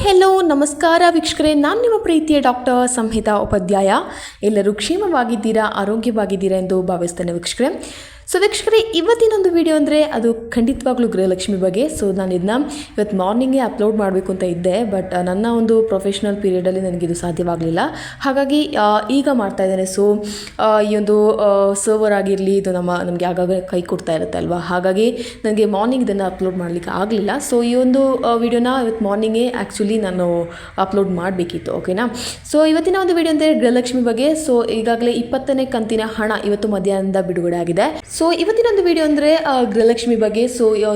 Hello ನಮಸ್ಕಾರ ವೀಕ್ಷಕರೇ, ನಾನು ನಿಮ್ಮ ಪ್ರೀತಿಯ ಡಾಕ್ಟರ್ ಸಂಹಿತಾ ಉಪಾಧ್ಯಾಯ. ಎಲ್ಲರೂ ಕ್ಷೇಮವಾಗಿದ್ದೀರಾ, ಆರೋಗ್ಯವಾಗಿದ್ದೀರಾ ಎಂದು ಭಾವಿಸ್ತೇನೆ ವೀಕ್ಷಕರೇ. ವೀಕ್ಷಕರೇ, ಇವತ್ತಿನೊಂದು ವಿಡಿಯೋ ಅಂದರೆ ಅದು ಖಂಡಿತವಾಗ್ಲೂ ಗೃಹಲಕ್ಷ್ಮಿ ಬಗ್ಗೆ. ನಾನು ಇದನ್ನ ಇವತ್ತು ಮಾರ್ನಿಂಗೇ ಅಪ್ಲೋಡ್ ಮಾಡಬೇಕು ಅಂತ ಇದ್ದೆ, ಬಟ್ ನನ್ನ ಒಂದು ಪ್ರೊಫೆಷ್ನಲ್ ಪೀರಿಯಡಲ್ಲಿ ನನಗಿದು ಸಾಧ್ಯವಾಗಲಿಲ್ಲ. ಹಾಗಾಗಿ ಈಗ ಮಾಡ್ತಾ ಇದ್ದೇನೆ. ಈ ಒಂದು ಸರ್ವರ್ ಆಗಿರಲಿ, ಇದು ನಮಗೆ ಆಗಾಗ ಕೈ ಕೊಡ್ತಾ ಇರುತ್ತೆ ಅಲ್ವಾ, ಹಾಗಾಗಿ ನನಗೆ ಮಾರ್ನಿಂಗ್ ಇದನ್ನು ಅಪ್ಲೋಡ್ ಮಾಡಲಿಕ್ಕೆ ಆಗಲಿಲ್ಲ. ಈ ಒಂದು ವಿಡಿಯೋನ ಇವತ್ತು ಮಾರ್ನಿಂಗೇ ಆ್ಯಕ್ಚುಲಿ ನಾನು ಅಪ್ಲೋಡ್ ಮಾಡಬೇಕಿತ್ತು. ಓಕೆನಾ. ಇವತ್ತಿನ ಒಂದು ವಿಡಿಯೋ ಅಂದರೆ ಗೃಹಲಕ್ಷ್ಮಿ ಬಗ್ಗೆ. ಈಗಾಗಲೇ 20ನೇ ಕಂತಿನ ಹಣ ಇವತ್ತು ಮಧ್ಯಾಹ್ನದಿಂದ ಬಿಡುಗಡೆ ಆಗಿದೆ. ಇವತ್ತಿನ ಒಂದು ವಿಡಿಯೋ ಅಂದರೆ ಗೃಹಲಕ್ಷ್ಮಿ ಬಗ್ಗೆ.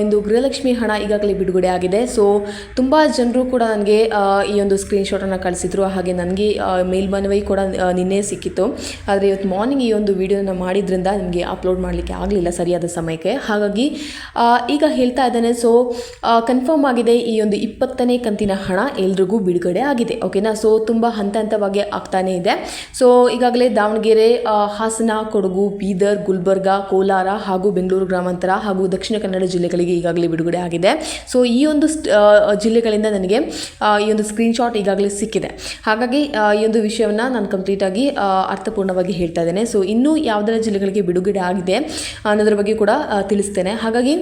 ಒಂದು ಗೃಹಲಕ್ಷ್ಮಿ ಹಣ ಈಗಾಗಲೇ ಬಿಡುಗಡೆ ಆಗಿದೆ. ತುಂಬ ಜನರು ಕೂಡ ನನಗೆ ಈ ಒಂದು ಸ್ಕ್ರೀನ್ಶಾಟನ್ನು ಕಳಿಸಿದ್ರು. ಹಾಗೆ ನನಗೆ ಮೇಲ್ಮನವಿ ಕೂಡ ನಿನ್ನೆ ಸಿಕ್ಕಿತ್ತು. ಆದರೆ ಇವತ್ತು ಮಾರ್ನಿಂಗ್ ಈ ಒಂದು ವಿಡಿಯೋನ ಮಾಡಿದ್ರಿಂದ ನಿಮಗೆ ಅಪ್ಲೋಡ್ ಮಾಡಲಿಕ್ಕೆ ಆಗಲಿಲ್ಲ ಸರಿಯಾದ ಸಮಯಕ್ಕೆ. ಹಾಗಾಗಿ ಈಗ ಹೇಳ್ತಾ ಇದ್ದೇನೆ. ಕನ್ಫರ್ಮ್ ಆಗಿದೆ, ಈ ಒಂದು 20ನೇ ಕಂತಿನ ಹಣ ಎಲ್ರಿಗೂ ಬಿಡುಗಡೆ ಆಗಿದೆ. ಓಕೆನಾ. ತುಂಬ ಹಂತವಾಗಿ ಆಗ್ತಾನೇ ಇದೆ. ಈಗಾಗಲೇ ದಾವಣಗೆರೆ, ಹಾಸನ, ಕೊಡಗು, ಬೀದರ್, ಗುಲ್ಬರ್ಗ, ಕೋಲಾರ ಹಾಗೂ ಬೆಂಗಳೂರು ಗ್ರಾಮಾಂತರ ಹಾಗೂ ದಕ್ಷಿಣ ಕನ್ನಡ ಜಿಲ್ಲೆಗಳಿಗೆ ಈಗಾಗಲೇ ಬಿಡುಗಡೆ ಆಗಿದೆ. ಈ ಒಂದು ಜಿಲ್ಲೆಗಳಿಂದ ನನಗೆ ಈ ಒಂದು ಸ್ಕ್ರೀನ್ಶಾಟ್ ಈಗಾಗಲೇ ಸಿಕ್ಕಿದೆ. ಹಾಗಾಗಿ ಈ ಒಂದು ವಿಷಯವನ್ನು ನಾನು ಕಂಪ್ಲೀಟಾಗಿ ಅರ್ಥಪೂರ್ಣವಾಗಿ ಹೇಳ್ತಾ ಇದ್ದೇನೆ. ಇನ್ನೂ ಯಾವುದರ ಜಿಲ್ಲೆಗಳಿಗೆ ಬಿಡುಗಡೆ ಆಗಿದೆ ಅನ್ನೋದ್ರ ಬಗ್ಗೆ ಕೂಡ ತಿಳಿಸ್ತೇನೆ. ಹಾಗಾಗಿ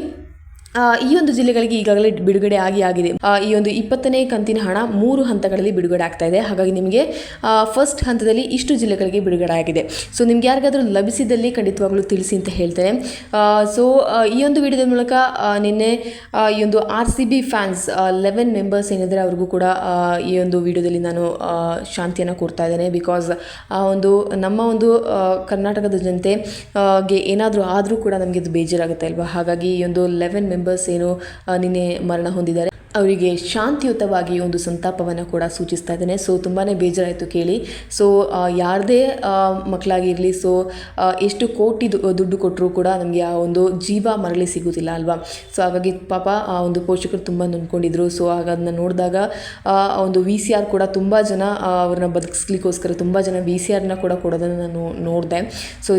ಈ ಒಂದು ಜಿಲ್ಲೆಗಳಿಗೆ ಈಗಾಗಲೇ ಬಿಡುಗಡೆ ಆಗಿದೆ. ಈ ಒಂದು 20ನೇ ಕಂತಿನ ಹಣ 3 ಹಂತಗಳಲ್ಲಿ ಬಿಡುಗಡೆ ಆಗ್ತಾ ಇದೆ. ಹಾಗಾಗಿ ನಿಮಗೆ ಫಸ್ಟ್ ಹಂತದಲ್ಲಿ ಇಷ್ಟು ಜಿಲ್ಲೆಗಳಿಗೆ ಬಿಡುಗಡೆ ಆಗಿದೆ. ನಿಮ್ಗೆ ಯಾರಿಗಾದರೂ ಲಭಿಸಿದಲ್ಲಿ ಖಂಡಿತವಾಗ್ಲೂ ತಿಳಿಸಿ ಅಂತ ಹೇಳ್ತೇನೆ. ಈ ಒಂದು ವಿಡಿಯೋದ ಮೂಲಕ ನಿನ್ನೆ ಈ ಒಂದು RCB ಫ್ಯಾನ್ಸ್ 11 ಮೆಂಬರ್ಸ್ ಏನಿದ್ದಾರೆ ಅವ್ರಿಗೂ ಕೂಡ ಈ ಒಂದು ವಿಡಿಯೋದಲ್ಲಿ ನಾನು ಶಾಂತಿಯನ್ನು ಕೊಡ್ತಾ ಇದ್ದೇನೆ. ಬಿಕಾಸ್ ನಮ್ಮ ಒಂದು ಕರ್ನಾಟಕದ ಜನತೆಗೆ ಏನಾದರೂ ಆದರೂ ಕೂಡ ನಮಗೆ ಇದು ಬೇಜಾರಾಗುತ್ತೆ ಅಲ್ವಾ. ಹಾಗಾಗಿ ಈ ಒಂದು 11 ಮೆಂಬರ್ಸ್ ಏನು ನಿನ್ನೆ ಮರಣ ಹೊಂದಿದ್ದಾರೆ ಅವರಿಗೆ ಶಾಂತಿಯುತವಾಗಿ ಒಂದು ಸಂತಾಪವನ್ನು ಕೂಡ ಸೂಚಿಸ್ತಾ ಇದ್ದೇನೆ. ತುಂಬಾ ಬೇಜಾರಾಯಿತು ಕೇಳಿ. ಯಾರದೇ ಮಕ್ಕಳಾಗಿರಲಿ, ಎಷ್ಟು ಕೋಟಿ ದುಡ್ಡು ಕೊಟ್ಟರೂ ಕೂಡ ನಮಗೆ ಆ ಒಂದು ಜೀವ ಮರಳಿ ಸಿಗೋದಿಲ್ಲ ಅಲ್ವಾ. ಹಾಗಾಗಿ ಪಾಪ ಆ ಒಂದು ಪೋಷಕರು ತುಂಬ ನೊಂದ್ಕೊಂಡಿದ್ರು. ಆಗ ಅದನ್ನ ನೋಡಿದಾಗ ಒಂದು VCR ಕೂಡ ತುಂಬ ಜನ ಅವ್ರನ್ನ ಬದುಕಿಸ್ಲಿಕ್ಕೋಸ್ಕರ ತುಂಬ ಜನ VCRನ ಕೂಡ ಕೊಡೋದನ್ನು ನಾನು ನೋಡಿದೆ.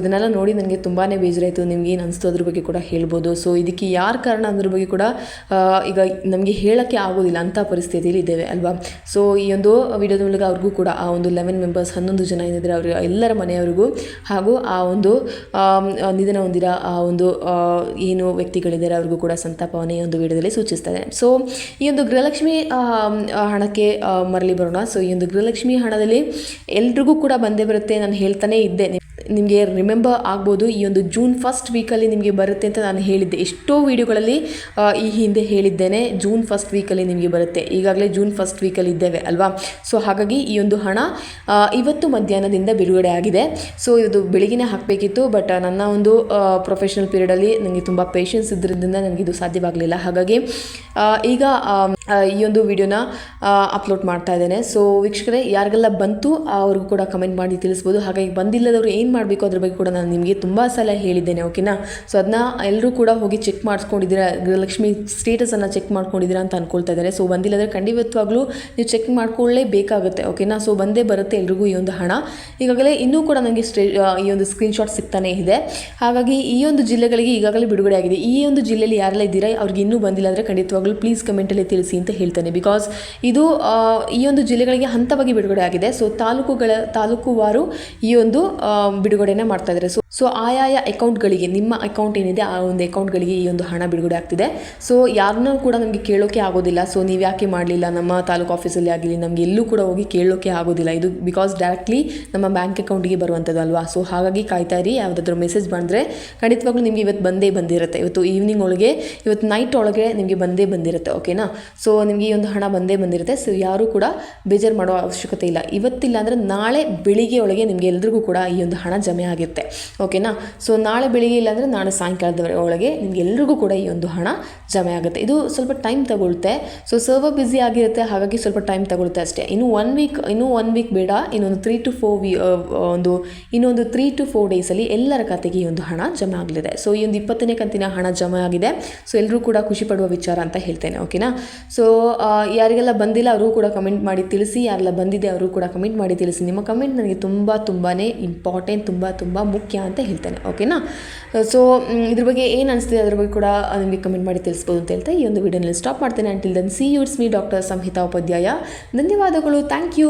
ಇದನ್ನೆಲ್ಲ ನೋಡಿ ನನಗೆ ತುಂಬಾ ಬೇಜಾರಾಯಿತು. ನಿಮ್ಗೆ ಏನು ಅನಿಸ್ತು ಅದ್ರ ಬಗ್ಗೆ ಕೂಡ ಹೇಳ್ಬೋದು. ಇದಕ್ಕೆ ಯಾರು ಕಾರಣ ಅದ್ರ ಬಗ್ಗೆ ಕೂಡ ಈಗ ನಮಗೆ ಹೇಳೋಕ್ಕೆ ಆಗೋದಿಲ್ಲ ಅಂಥ ಪರಿಸ್ಥಿತಿಯಲ್ಲಿ ಇದ್ದೇವೆ ಅಲ್ವಾ. ಈ ಒಂದು ವಿಡಿಯೋದ ಮೂಲಕ ಅವ್ರಿಗೂ ಕೂಡ ಆ ಒಂದು 11 ಮೆಂಬರ್ಸ್ 11 ಜನ ಏನಿದ್ದಾರೆ ಅವ್ರಿಗೆ ಎಲ್ಲರ ಮನೆಯವರಿಗೂ ಹಾಗೂ ಆ ಒಂದು ನಿಧನ ಹೊಂದಿರೋ ಆ ಒಂದು ಏನು ವ್ಯಕ್ತಿಗಳಿದ್ದಾರೆ ಅವ್ರಿಗೂ ಕೂಡ ಸಂತಾಪವನ್ನು ಈ ಒಂದು ವಿಡಿಯೋದಲ್ಲಿ ಸೂಚಿಸ್ತಾರೆ. ಈ ಒಂದು ಗೃಹಲಕ್ಷ್ಮಿ ಹಣಕ್ಕೆ ಮರಳಿ ಬರೋಣ. ಈ ಒಂದು ಗೃಹಲಕ್ಷ್ಮಿ ಹಣದಲ್ಲಿ ಎಲ್ರಿಗೂ ಕೂಡ ಬಂದೇ ಬರುತ್ತೆ. ನಾನು ಹೇಳ್ತಾನೆ ಇದ್ದೆ, ನಿಮಗೆ ರಿಮೆಂಬರ್ ಆಗ್ಬೋದು, ಈ ಒಂದು ಜೂನ್ 1st ವೀಕಲ್ಲಿ ನಿಮಗೆ ಬರುತ್ತೆ ಅಂತ ನಾನು ಹೇಳಿದ್ದೆ. ಎಷ್ಟೋ ವಿಡಿಯೋಗಳಲ್ಲಿ ಈ ಹಿಂದೆ ಹೇಳಿದ್ದೇನೆ, ಜೂನ್ 1st ವೀಕಲ್ಲಿ ನಿಮಗೆ ಬರುತ್ತೆ. ಈಗಾಗಲೇ ಜೂನ್ 1st ವೀಕಲ್ಲಿ ಇದ್ದೇವೆ ಅಲ್ವಾ. ಹಾಗಾಗಿ ಈ ಒಂದು ಹಣ ಇವತ್ತು ಮಧ್ಯಾಹ್ನದಿಂದ ಬಿಡುಗಡೆ ಆಗಿದೆ. ಇದು ಬೆಳಗಿನೇ ಹಾಕಬೇಕಿತ್ತು, ಬಟ್ ನನ್ನ ಒಂದು ಪ್ರೊಫೆಷನಲ್ ಪೀರಿಯಡಲ್ಲಿ ನನಗೆ ತುಂಬ ಪೇಷನ್ಸ್ ಇದ್ರಿಂದ ನನಗಿದು ಸಾಧ್ಯವಾಗಲಿಲ್ಲ. ಹಾಗಾಗಿ ಈಗ ಈ ಒಂದು ವಿಡಿಯೋನ ಅಪ್ಲೋಡ್ ಮಾಡ್ತಾ ಇದ್ದೇನೆ. ವೀಕ್ಷಕರೇ, ಯಾರಿಗೆಲ್ಲ ಬಂತು ಅವ್ರಿಗೂ ಕೂಡ ಕಮೆಂಟ್ ಮಾಡಿ ತಿಳಿಸ್ಬೋದು. ಹಾಗಾಗಿ ಬಂದಿಲ್ಲದವರು ಏನು ಮಾಡಬೇಕು ಅದ್ರ ಬಗ್ಗೆ ಕೂಡ ನಾನು ನಿಮಗೆ ತುಂಬ ಸಲ ಹೇಳಿದ್ದೇನೆ. ಓಕೆನಾ. ಅದನ್ನ ಎಲ್ಲರೂ ಕೂಡ ಹೋಗಿ ಚೆಕ್ ಮಾಡಿಸ್ಕೊಂಡಿದ್ದೀರಾ, ಗೃಹಲಕ್ಷ್ಮಿ ಸ್ಟೇಟಸನ್ನು ಚೆಕ್ ಮಾಡ್ಕೊಂಡಿದ್ದೀರಾ ಅಂತ ಅಂದ್ಕೊಳ್ತಾ ಇದ್ದಾರೆ. ಬಂದಿಲ್ಲದ್ರೆ ಖಂಡಿತವಾಗ್ಲೂ ನೀವು ಚೆಕ್ ಮಾಡ್ಕೊಳ್ಳೇಬೇಕಾಗುತ್ತೆ. ಓಕೆನಾ. ಬಂದೇ ಬರುತ್ತೆ ಎಲ್ರಿಗೂ ಈ ಒಂದು ಹಣ. ಈಗಾಗಲೇ ಇನ್ನೂ ಕೂಡ ನನಗೆ ಈ ಒಂದು ಸ್ಕ್ರೀನ್ಶಾಟ್ ಸಿಗ್ತಾನೆ ಇದೆ. ಹಾಗಾಗಿ ಈ ಒಂದು ಜಿಲ್ಲೆಗಳಿಗೆ ಈಗಾಗಲೇ ಬಿಡುಗಡೆ ಆಗಿದೆ. ಈ ಒಂದು ಜಿಲ್ಲೆಯಲ್ಲಿ ಯಾರೆಲ್ಲ ಇದ್ದೀರಾ ಅವ್ರಿಗೆ ಇನ್ನೂ ಬಂದಿಲ್ಲ ಅಂದರೆ ಖಂಡಿತವಾಗ್ಲೂ ಪ್ಲೀಸ್ ಕಮೆಂಟಲ್ಲಿ ತಿಳಿಸಿ ಅಂತ ಹೇಳ್ತೇನೆ. ಬಿಕಾಸ್ ಇದು ಈ ಒಂದು ಜಿಲ್ಲೆಗಳಿಗೆ ಹಂತವಾಗಿ ಬಿಡುಗಡೆ ಆಗಿದೆ. ತಾಲೂಕುವಾರು ಈ ಒಂದು ಬಿಡುಗಡೆನ ಮಾಡ್ತಾ ಇದ್ದಾರೆ. ಆಯಾಯ ಅಕೌಂಟ್ಗಳಿಗೆ, ನಿಮ್ಮ ಅಕೌಂಟ್ ಏನಿದೆ ಆ ಒಂದು ಅಕೌಂಟ್ಗಳಿಗೆ ಈ ಒಂದು ಹಣ ಬಿಡುಗಡೆ ಆಗ್ತಿದೆ. ಯಾರನ್ನೂ ಕೂಡ ನಮಗೆ ಕೇಳೋಕೆ ಆಗೋದಿಲ್ಲ. ನೀವು ಯಾಕೆ ಮಾಡಲಿಲ್ಲ, ನಮ್ಮ ತಾಲೂಕು ಆಫೀಸಲ್ಲಿ ಆಗಲಿ ನಮಗೆ ಎಲ್ಲೂ ಕೂಡ ಹೋಗಿ ಕೇಳೋಕೆ ಆಗೋದಿಲ್ಲ. ಇದು ಬಿಕಾಸ್ ಡೈರೆಕ್ಟ್ಲಿ ನಮ್ಮ ಬ್ಯಾಂಕ್ ಅಕೌಂಟಿಗೆ ಬರುವಂಥದ್ದು ಅಲ್ವಾ. ಹಾಗಾಗಿ ಕಾಯ್ತಾ ಇರಿ. ಯಾವುದಾದ್ರೂ ಮೆಸೇಜ್ ಬಂದರೆ ಖಂಡಿತವಾಗ್ಲೂ ನಿಮಗೆ ಇವತ್ತು ಬಂದಿರುತ್ತೆ. ಇವತ್ತು ಈವ್ನಿಂಗ್ ಒಳಗೆ, ಇವತ್ತು ನೈಟ್ ಒಳಗೆ ನಿಮಗೆ ಬಂದಿರುತ್ತೆ. ಓಕೆನಾ. ನಿಮಗೆ ಈ ಒಂದು ಹಣ ಬಂದಿರುತ್ತೆ. ಯಾರೂ ಕೂಡ ಬೇಜಾರು ಮಾಡೋ ಅವಶ್ಯಕತೆ ಇಲ್ಲ. ಇವತ್ತಿಲ್ಲ ಅಂದರೆ ನಾಳೆ ಬೆಳಿಗ್ಗೆ ಒಳಗೆ ನಿಮಗೆ ಎಲ್ರಿಗೂ ಕೂಡ ಈ ಒಂದು ಹಣ ಜಮೆ ಆಗುತ್ತೆ. ಓಕೆನಾ. ನಾಳೆ ಬೆಳಿಗ್ಗೆ ಇಲ್ಲಾಂದರೆ ನಾಳೆ ಸಾಯಂಕಾಲದ ಒಳಗೆ ನಿಮ್ಗೆ ಎಲ್ರಿಗೂ ಕೂಡ ಈ ಒಂದು ಹಣ ಜಮೆ ಆಗುತ್ತೆ. ಇದು ಸ್ವಲ್ಪ ಟೈಮ್ ತಗೊಳುತ್ತೆ. ಸರ್ವರ್ ಬ್ಯುಸಿ ಆಗಿರುತ್ತೆ. ಹಾಗಾಗಿ ಸ್ವಲ್ಪ ಟೈಮ್ ತಗೊಳುತ್ತೆ ಅಷ್ಟೇ. ಇನ್ನೂ ಒನ್ ವೀಕ್ ಬೇಡ, ಇನ್ನೊಂದು 3 to 4 ಡೇಸಲ್ಲಿ ಎಲ್ಲರ ಖಾತೆಗೆ ಈ ಒಂದು ಹಣ ಜಮೆ ಆಗಲಿದೆ. ಈ ಒಂದು 20ನೇ ಕಂತಿನ ಹಣ ಜಮೆ ಆಗಿದೆ. ಎಲ್ಲರೂ ಕೂಡ ಖುಷಿ ಪಡುವ ವಿಚಾರ ಅಂತ ಹೇಳ್ತೇನೆ. ಓಕೆನಾ. ಯಾರಿಗೆಲ್ಲ ಬಂದಿಲ್ಲ ಅವರು ಕೂಡ ಕಮೆಂಟ್ ಮಾಡಿ ತಿಳಿಸಿ. ಯಾರೆಲ್ಲ ಬಂದಿದೆ ಅವರು ಕೂಡ ಕಮೆಂಟ್ ಮಾಡಿ ತಿಳಿಸಿ. ನಿಮ್ಮ ಕಮೆಂಟ್ ನನಗೆ ತುಂಬಾ ಇಂಪಾರ್ಟೆಂಟ್. ತುಂಬ ತುಂಬ ಮುಖ್ಯ ಅಂತ ಹೇಳ್ತೇನೆ. ಓಕೆನಾ? ಸೊ ಇದ್ರ ಬಗ್ಗೆ ಏನು ಅನಿಸ್ತಿದೆ ಅದ್ರ ಬಗ್ಗೆ ಕೂಡ ನಿಮಗೆ ಕಮೆಂಟ್ ಮಾಡಿ ತಿಳಿಸ್ಬೋದು ಅಂತ ಹೇಳ್ತಾ ಈ ಒಂದು ವಿಡಿಯೋನಲ್ಲಿ ಸ್ಟಾಪ್ ಮಾಡ್ತೇನೆ. Until then see you, it's me doctor Samhita Upadhyaya. ಧನ್ಯವಾದಗಳು. Thank you.